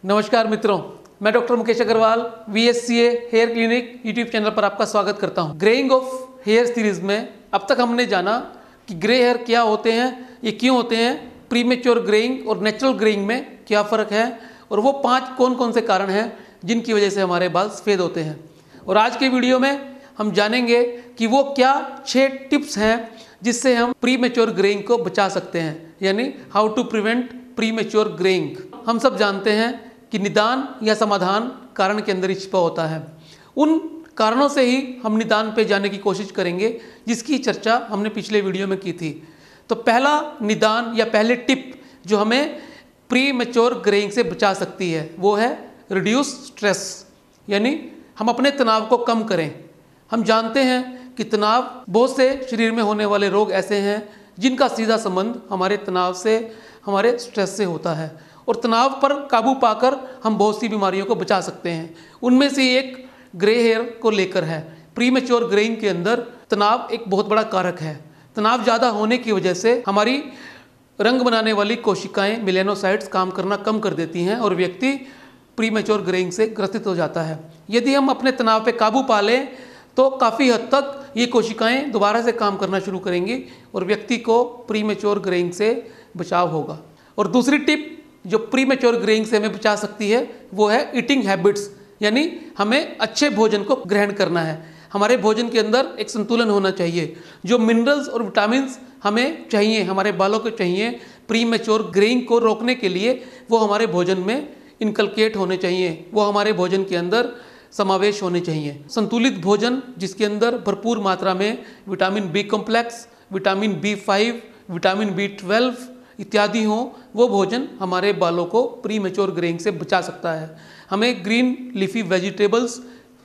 नमस्कार मित्रों, मैं doctor Mukesh Agarwal VSCA hair clinic YouTube channel पर आपका स्वागत करता हूं। ग्रेइंग ऑफ हेयर सीरीज में अब तक हमने जाना कि ग्रे हेयर क्या होते हैं, ये क्यों होते हैं, प्रीमेच्योर ग्रेइंग और नेचुरल ग्रेइंग में क्या फ़र्क है और वो 5 कौन कौन से कारण हैं जिनकी वजह से हमारे बाल सफ़ेद होते हैं। और आज के वीडियो में हम जानेंगे कि वो क्या 6 टिप्स हैं जिससे हम प्रीमेच्योर ग्रेइंग को बचा सकते हैं, यानी how to prevent premature greying. हम सब जानते हैं कि निदान या समाधान कारण के अंदर ही छिपा होता है। उन कारणों से ही हम निदान पे जाने की कोशिश करेंगे जिसकी चर्चा हमने पिछले वीडियो में की थी। तो पहला निदान या पहले टिप जो हमें प्री मैच्योर ग्रेइंग से बचा सकती है वो है रिड्यूस स्ट्रेस, यानी हम अपने तनाव को कम करें। हम जानते हैं कि तनाव बहुत से शरीर में होने वाले रोग ऐसे हैं जिनका सीधा संबंध हमारे तनाव से, हमारे स्ट्रेस से होता है और तनाव पर काबू पाकर हम बहुत सी बीमारियों को बचा सकते हैं। उनमें से एक ग्रे हेयर को लेकर है। प्रीमेच्योर ग्रेइंग के अंदर तनाव एक बहुत बड़ा कारक है। तनाव ज़्यादा होने की वजह से हमारी रंग बनाने वाली कोशिकाएं मेलेनोसाइट्स काम करना कम कर देती हैं और व्यक्ति प्रीमेच्योर ग्रेइंग से ग्रसित हो जाता है। यदि हम अपने तनाव पे काबू पा लें तो काफ़ी हद तक ये कोशिकाएं दोबारा से काम करना शुरू करेंगी और व्यक्ति को प्रीमेच्योर ग्रेइंग से बचाव होगा। और दूसरी टिप जो प्रीमेच्योर ग्रेइंग से हमें बचा सकती है वो है ईटिंग हैबिट्स, यानी हमें अच्छे भोजन को ग्रहण करना है। हमारे भोजन के अंदर एक संतुलन होना चाहिए। जो मिनरल्स और विटामिन्स हमें चाहिए, हमारे बालों को चाहिए प्रीमेच्योर ग्रेइंग को रोकने के लिए, वो हमारे भोजन में इनकलकेट होने चाहिए, वो हमारे भोजन के अंदर समावेश होने चाहिए। संतुलित भोजन जिसके अंदर भरपूर मात्रा में vitamin B complex, vitamin B5, vitamin B12 इत्यादि हों, वो भोजन हमारे बालों को प्रीमेच्योर ग्रेइंग से बचा सकता है। हमें ग्रीन लीफी वेजिटेबल्स,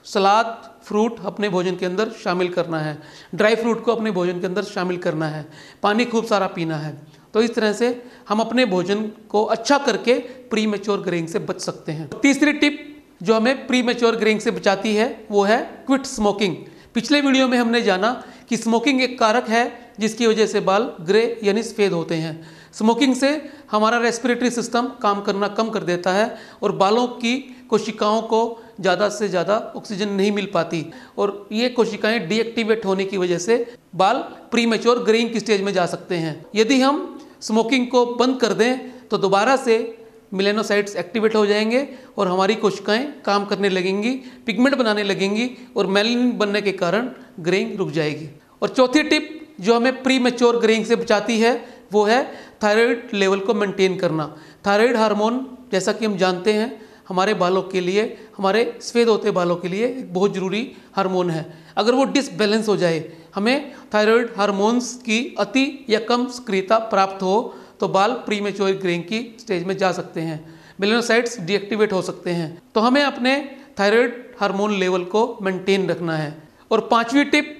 सलाद, फ्रूट अपने भोजन के अंदर शामिल करना है। ड्राई फ्रूट को अपने भोजन के अंदर शामिल करना है। पानी खूब सारा पीना है। तो इस तरह से हम अपने भोजन को अच्छा करके प्रीमेच्योर ग्रेइंग से बच सकते हैं। तीसरी टिप जो हमें प्रीमेच्योर ग्रेइंग से बचाती है वो है क्विट स्मोकिंग। पिछले वीडियो में हमने जाना कि स्मोकिंग एक कारक है जिसकी वजह से बाल ग्रे यानी सफ़ेद होते हैं। स्मोकिंग से हमारा रेस्पिरेटरी सिस्टम काम करना कम कर देता है और बालों की कोशिकाओं को ज़्यादा से ज़्यादा ऑक्सीजन नहीं मिल पाती और ये कोशिकाएं डीएक्टिवेट होने की वजह से बाल प्रीमेच्योर ग्रेइंग की स्टेज में जा सकते हैं। यदि हम स्मोकिंग को बंद कर दें तो दोबारा से मेलेनोसाइट्स एक्टिवेट हो जाएंगे और हमारी कोशिकाएं काम करने लगेंगी, पिगमेंट बनाने लगेंगी और मेलानिन बनने के कारण ग्रेइंग रुक जाएगी। और चौथी टिप जो हमें प्रीमेच्योर ग्रेइंग से बचाती है वो है थायराइड लेवल को मेंटेन करना। थायराइड हार्मोन जैसा कि हम जानते हैं हमारे बालों के लिए, हमारे सफ़ेद होते बालों के लिए एक बहुत ज़रूरी हार्मोन है। अगर वो डिसबैलेंस हो जाए, हमें थायराइड हार्मोन्स की अति या कम सक्रियता प्राप्त हो तो बाल प्रीमेच्योर ग्रेइंग की स्टेज में जा सकते हैं, मेलेनोसाइट्स डीएक्टिवेट हो सकते हैं। तो हमें अपने थायराइड हार्मोन लेवल को मेंटेन रखना है। और 5वीं tip,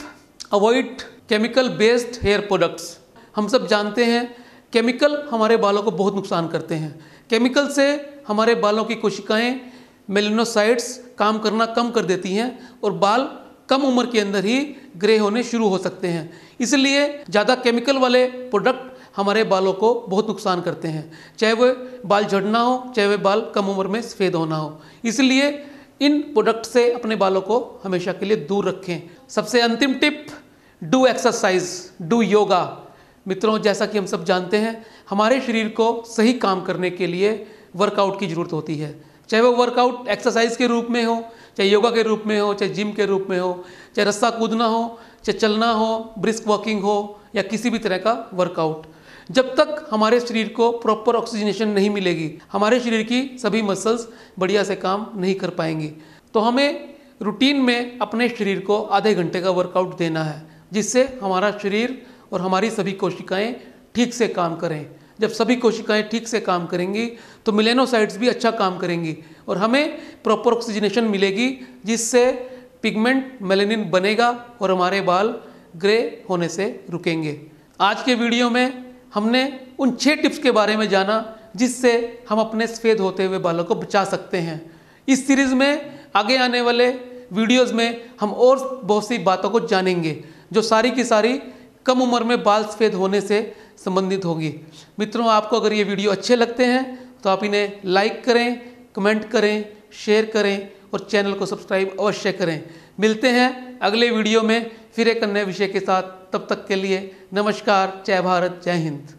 avoid chemical based hair products. हम सब जानते हैं केमिकल हमारे बालों को बहुत नुकसान करते हैं। केमिकल से हमारे बालों की कोशिकाएं मेलेनोसाइट्स काम करना कम कर देती हैं और बाल कम उम्र के अंदर ही ग्रे होने शुरू हो सकते हैं। इसलिए ज़्यादा केमिकल वाले प्रोडक्ट हमारे बालों को बहुत नुकसान करते हैं, चाहे वह बाल झड़ना हो, चाहे वह बाल कम उम्र में सफ़ेद होना हो। इसलिए इन प्रोडक्ट से अपने बालों को हमेशा के लिए दूर रखें। सबसे अंतिम tip, do exercise, do yoga. मित्रों, जैसा कि हम सब जानते हैं हमारे शरीर को सही काम करने के लिए वर्कआउट की ज़रूरत होती है, चाहे वो वर्कआउट एक्सरसाइज के रूप में हो, चाहे योगा के रूप में हो, चाहे जिम के रूप में हो, चाहे रस्सा कूदना हो, चाहे चलना हो, ब्रिस्क वॉकिंग हो या किसी भी तरह का वर्कआउट। जब तक हमारे शरीर को प्रॉपर ऑक्सीजनेशन नहीं मिलेगी, हमारे शरीर की सभी मसल्स बढ़िया से काम नहीं कर पाएंगी। तो हमें रूटीन में अपने शरीर को आधे घंटे का वर्कआउट देना है जिससे हमारा शरीर और हमारी सभी कोशिकाएं ठीक से काम करें। जब सभी कोशिकाएं ठीक से काम करेंगी तो मेलेनोसाइट्स भी अच्छा काम करेंगी और हमें प्रॉपर ऑक्सीजनेशन मिलेगी जिससे पिगमेंट मेलानिन बनेगा और हमारे बाल ग्रे होने से रुकेंगे। आज के वीडियो में हमने उन 6 टिप्स के बारे में जाना जिससे हम अपने सफ़ेद होते हुए बालों को बचा सकते हैं। इस सीरीज़ में आगे आने वाले वीडियोज़ में हम और बहुत सी बातों को जानेंगे जो सारी की सारी कम उम्र में बाल सफ़ेद होने से संबंधित होगी। मित्रों, आपको अगर ये वीडियो अच्छे लगते हैं तो आप इन्हें लाइक करें, कमेंट करें, शेयर करें और चैनल को सब्सक्राइब अवश्य करें। मिलते हैं अगले वीडियो में फिर एक अन्य विषय के साथ। तब तक के लिए नमस्कार, जय भारत, जय हिंद।